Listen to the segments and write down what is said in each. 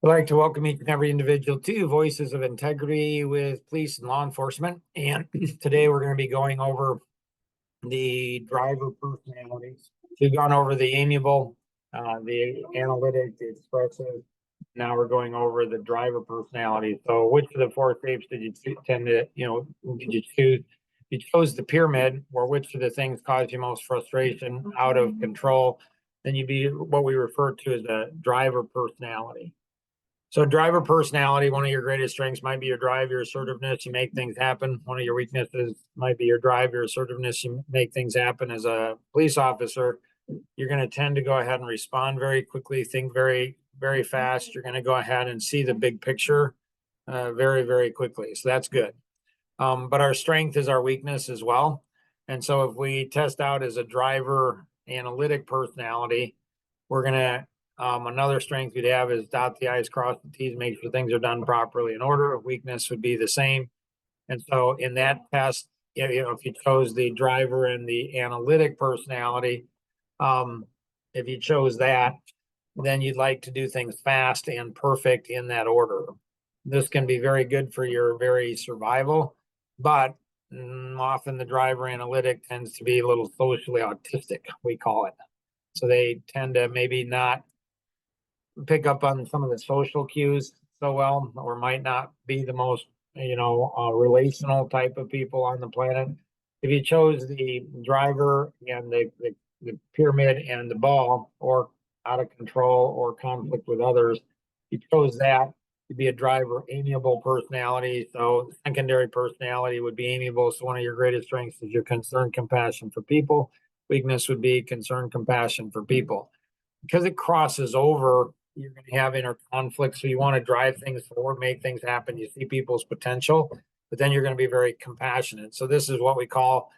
I'd like to welcome each and every individual to Voices of Integrity with Police and Law Enforcement. And today we're going to be going over the driver personalities. So we've gone over the amiable, the analytic, the expressive. Now we're going over the driver personality. So which of the four shapes did you tend to, did you choose? You chose the pyramid, or which of the things caused you most frustration, out of control, then you'd be what we refer to as a driver personality. So driver personality, one of your greatest strengths might be your drive, your assertiveness, you make things happen. One of your weaknesses might be your drive, your assertiveness, you make things happen. As a police officer, you're going to tend to go ahead and respond very quickly, think very, very fast. You're going to go ahead and see the big picture very, very quickly. So that's good. But our strength is our weakness as well. And so if we test out as a driver analytic personality, we're going to another strength we'd have is dot the I's, cross the T's, make sure things are done properly in order. A weakness would be the same. And so in that test, if you chose the driver and the analytic personality, if you chose that, then you'd like to do things fast and perfect in that order. This can be very good for your very survival, but often the driver analytic tends to be a little socially autistic, we call it. So they tend to maybe not pick up on some of the social cues so well, or might not be the most, relational type of people on the planet. If you chose the driver and the pyramid and the ball, or out of control or conflict with others, you chose that to be a driver amiable personality. So secondary personality would be amiable. So one of your greatest strengths is your concern, compassion for people. Weakness would be concern, compassion for people. Because it crosses over, you're going to have inner conflict. So you want to drive things forward, make things happen. You see people's potential, but then you're going to be very compassionate. So this is what we call,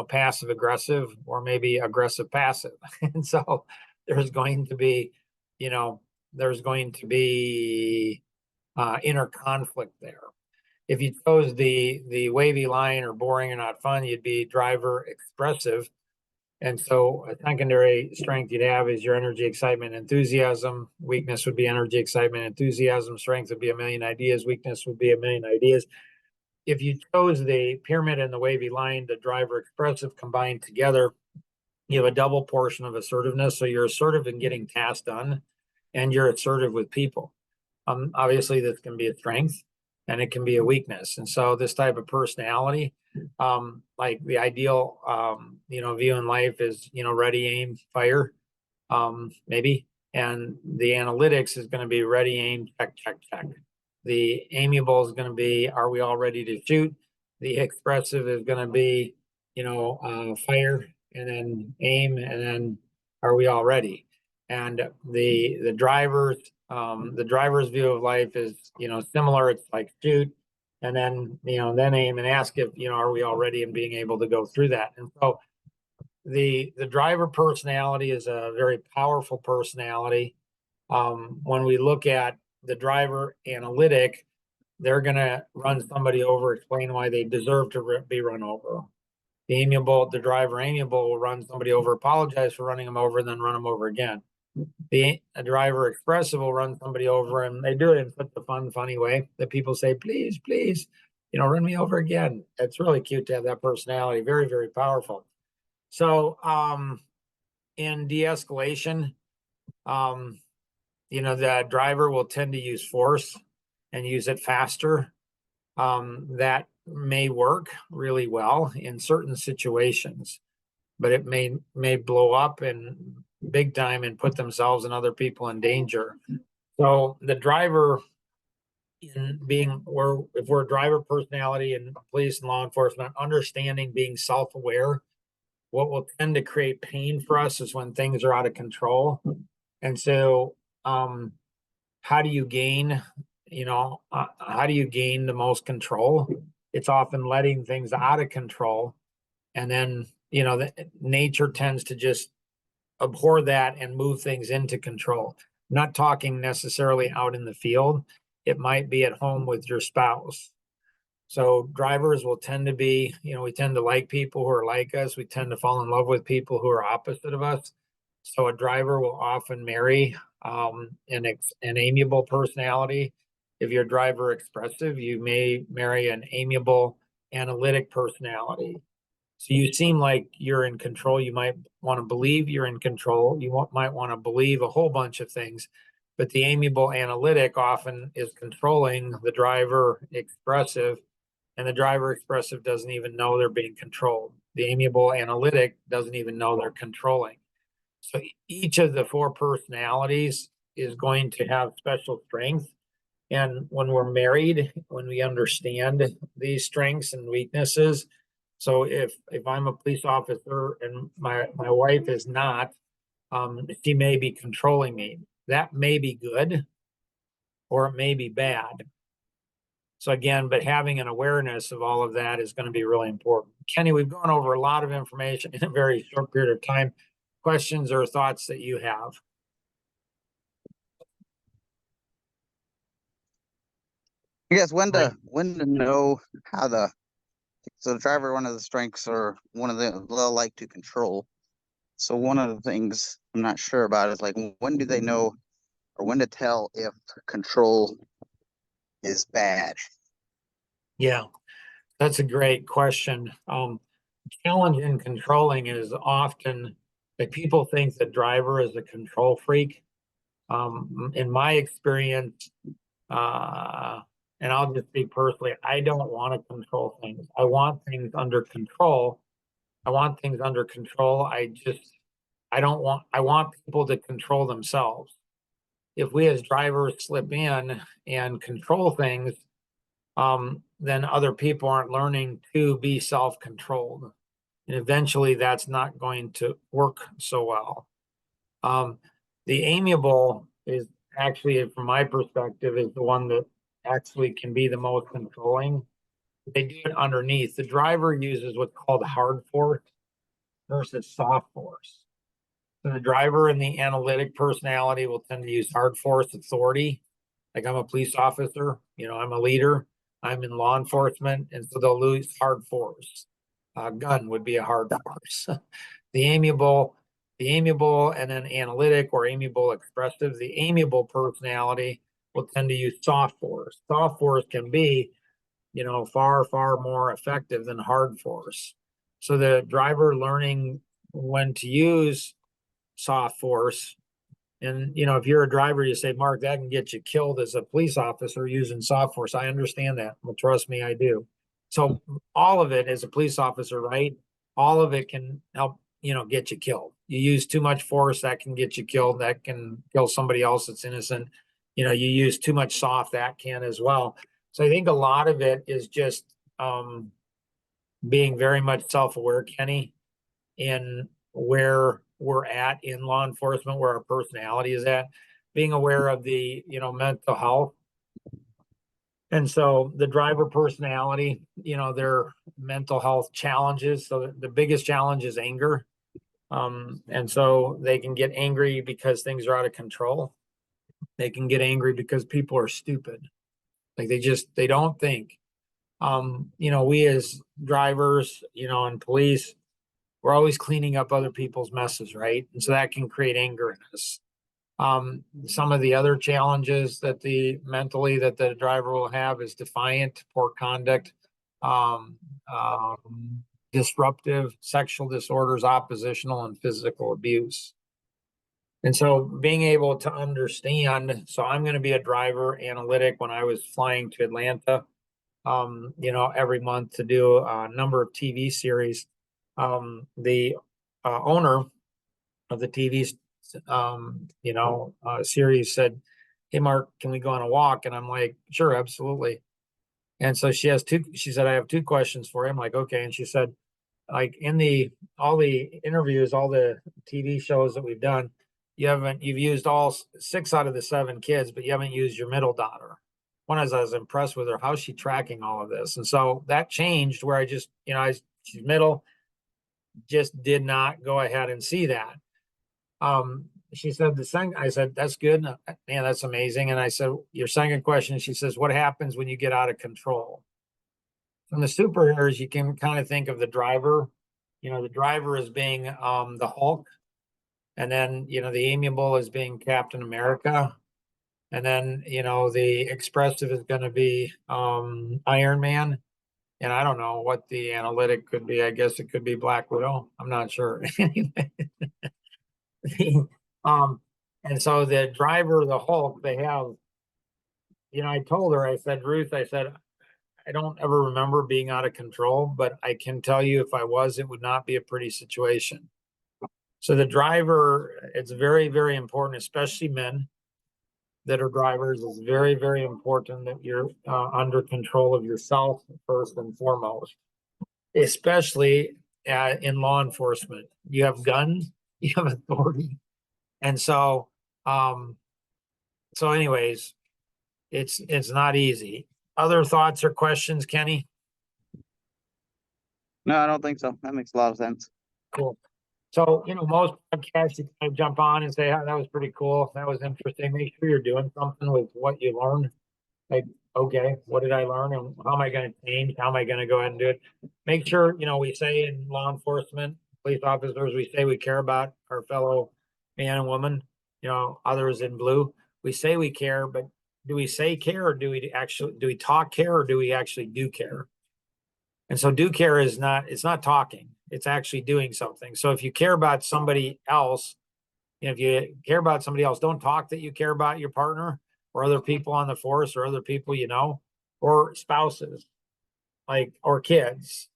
passive aggressive, or maybe aggressive passive. And so there's going to be, inner conflict there. If you chose the wavy line, or boring or not fun, you'd be driver expressive. And so a secondary strength you'd have is your energy, excitement, enthusiasm. Weakness would be energy, excitement, enthusiasm. Strength would be a million ideas. Weakness would be a million ideas. If you chose the pyramid and the wavy line, the driver expressive combined together, you have a double portion of assertiveness. So you're assertive in getting tasks done, and you're assertive with people. Obviously, this can be a strength and it can be a weakness. And so this type of personality, like the ideal, view in life is, ready, aim, fire, maybe. And the analytics is going to be ready, aim, check, check, check. The amiable is going to be, are we all ready to shoot? The expressive is going to be, fire, and then aim, and then are we all ready? And the driver's view of life is, similar. It's like shoot, and then, then aim and ask if, are we all ready, and being able to go through that. And so the driver personality is a very powerful personality. When we look at the driver analytic, they're going to run somebody over, explain why they deserve to be run over. The driver amiable will run somebody over, apologize for running them over, and then run them over again. The driver expressive will run somebody over, and they do it in such a funny way that people say, please, please, run me over again. It's really cute to have that personality. Very, very powerful. So in de-escalation, the driver will tend to use force and use it faster. That may work really well in certain situations, but it may blow up in big time and put themselves and other people in danger. So the driver, if we're a driver personality in police and law enforcement, understanding, being self-aware, what will tend to create pain for us is when things are out of control. And so how do you gain the most control? It's often letting things out of control. And then, nature tends to just abhor that and move things into control. I'm not talking necessarily out in the field. It might be at home with your spouse. So drivers will tend to be, we tend to like people who are like us. We tend to fall in love with people who are opposite of us. So a driver will often marry an amiable personality. If you're driver expressive, you may marry an amiable analytic personality. So you seem like you're in control. You might want to believe you're in control. Might want to believe a whole bunch of things, but the amiable analytic often is controlling the driver expressive, and the driver expressive doesn't even know they're being controlled. The amiable analytic doesn't even know they're controlling. So each of the four personalities is going to have special strengths. And when we're married, when we understand these strengths and weaknesses, so if I'm a police officer and my wife is not, she may be controlling me. That may be good, or it may be bad. So again, but having an awareness of all of that is going to be really important. Kenny, we've gone over a lot of information in a very short period of time. Questions or thoughts that you have? I guess when to know how the driver, one of the strengths, or one of the they'll like to control. So one of the things I'm not sure about is like, when do they know, or when to tell if control is bad? Yeah, that's a great question. Challenge in controlling is often that people think the driver is a control freak. In my experience, and I'll just speak personally, I don't want to control things. I want things under control. I want things under control. I want people to control themselves. If we as drivers slip in and control things, then other people aren't learning to be self-controlled. And eventually that's not going to work so well. The amiable is actually, from my perspective, is the one that actually can be the most controlling. They do it underneath. The driver uses what's called hard force versus soft force. So the driver and the analytic personality will tend to use hard force authority. Like, I'm a police officer, I'm a leader, I'm in law enforcement, and so they'll use hard force. A gun would be a hard force. the amiable, and then analytic or amiable expressive, the amiable personality will tend to use soft force. Soft force can be, far, far more effective than hard force. So the driver learning when to use soft force. And, if you're a driver, you say, Mark, that can get you killed as a police officer using soft force. I understand that. Well, trust me, I do. So all of it as a police officer, right? All of it can help, get you killed. You use too much force, that can get you killed. That can kill somebody else that's innocent. You use too much soft, that can as well. So I think a lot of it is just being very much self-aware, Kenny, in where we're at in law enforcement, where our personality is at, being aware of the, mental health. And so the driver personality, their mental health challenges. So the biggest challenge is anger. And so they can get angry because things are out of control. They can get angry because people are stupid. Like they don't think. We as drivers, and police, we're always cleaning up other people's messes, right? And so that can create anger in us. Some of the other challenges that the driver will have is defiant, poor conduct, disruptive, sexual disorders, oppositional, and physical abuse. And so being able to understand, so I'm going to be a driver analytic. When I was flying to Atlanta, every month to do a number of TV series, the owner of the TV series said, "Hey, Mark, can we go on a walk?" And I'm like, "Sure, absolutely." And so she said, "I have two questions for you." I'm like, "Okay." And she said, like, in all the interviews, all the TV shows that we've done, you've used all 6 out of the 7 kids, but you haven't used your middle daughter. One, as I was impressed with her, how's she tracking all of this? And so that changed where I just, she's middle, just did not go ahead and see that. She said I said, "That's good. Man, that's amazing." And I said, "Your second question," she says, "what happens when you get out of control?" From the superheroes, you can kind of think of the driver, the driver as being the Hulk. And then, the amiable is being Captain America. And then, the expressive is going to be Iron Man. And I don't know what the analytic could be. I guess it could be Black Widow. I'm not sure. um, and so the driver, the Hulk, they have, I told her, I said, Ruth, I said, I don't ever remember being out of control, but I can tell you if I was, it would not be a pretty situation. So the driver, it's very, very important, especially men that are drivers. It's very, very important that you're under control of yourself first and foremost, especially in law enforcement. You have guns, you have authority. And so, anyways, it's not easy. Other thoughts or questions, Kenny? No, I don't think so. That makes a lot of sense. Cool. So, most podcasts, you kind of jump on and say, oh, that was pretty cool. That was interesting. Make sure you're doing something with what you learned. Like, okay, what did I learn and how am I going to change? How am I going to go ahead and do it? Make sure, we say in law enforcement, police officers, we say we care about our fellow man and woman, others in blue. We say we care, but do we say care or do we talk care or do we actually do care? And so do care it's not talking, it's actually doing something. So if you care about somebody else, if you care about somebody else, don't talk that you care about your partner or other people on the force or other people, or spouses, or kids.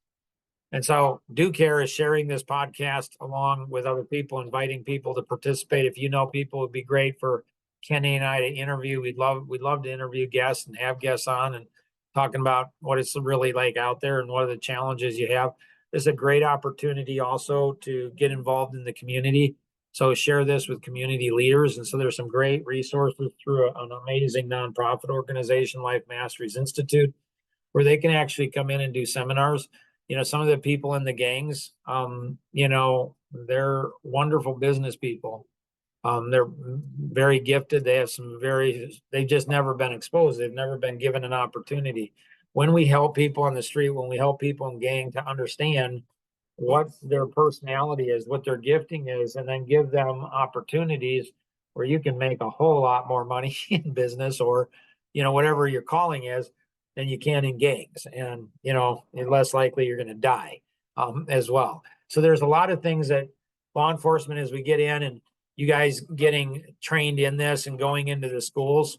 And so do care is sharing this podcast along with other people, inviting people to participate. If people, would be great for Kenny and I to interview. We'd love to interview guests and have guests on and talking about what it's really like out there and what are the challenges you have. This is a great opportunity also to get involved in the community. So share this with community leaders. And so there's some great resources through an amazing nonprofit organization, Life Masteries Institute, where they can actually come in and do seminars. Some of the people in the gangs, they're wonderful business people. They're very gifted. They have they've just never been exposed. They've never been given an opportunity. When we help people on the street, when we help people in gang to understand what their personality is, what their gifting is, and then give them opportunities where you can make a whole lot more money in business or, whatever your calling is, than you can in gangs. And, less likely you're going to die as well. So there's a lot of things that law enforcement, as we get in and you guys getting trained in this and going into the schools,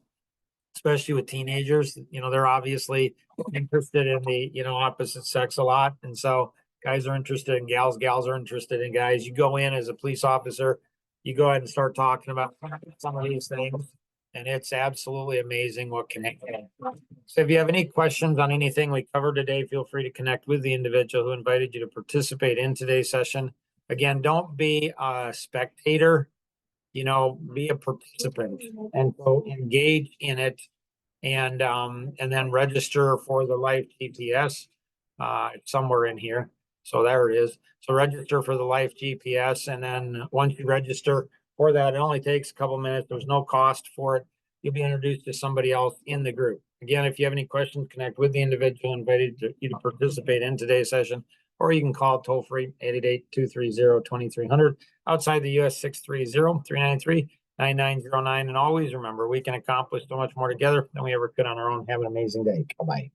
especially with teenagers, they're obviously interested in the, opposite sex a lot. And so guys are interested in gals, gals are interested in guys. You go in as a police officer, you go ahead and start talking about some of these things. And it's absolutely amazing what can happen. So if you have any questions on anything we covered today, feel free to connect with the individual who invited you to participate in today's session. Again, don't be a spectator, be a participant and so engage in it. And then register for the Life GPS somewhere in here. So there it is. So register for the Life GPS. And then once you register for that, it only takes a couple minutes. There's no cost for it. You'll be introduced to somebody else in the group. Again, if you have any questions, connect with the individual invited you to participate in today's session, or you can call toll free 888-230-2300. Outside the US 630-393-9909. And always remember, we can accomplish so much more together than we ever could on our own. Have an amazing day. Bye-bye.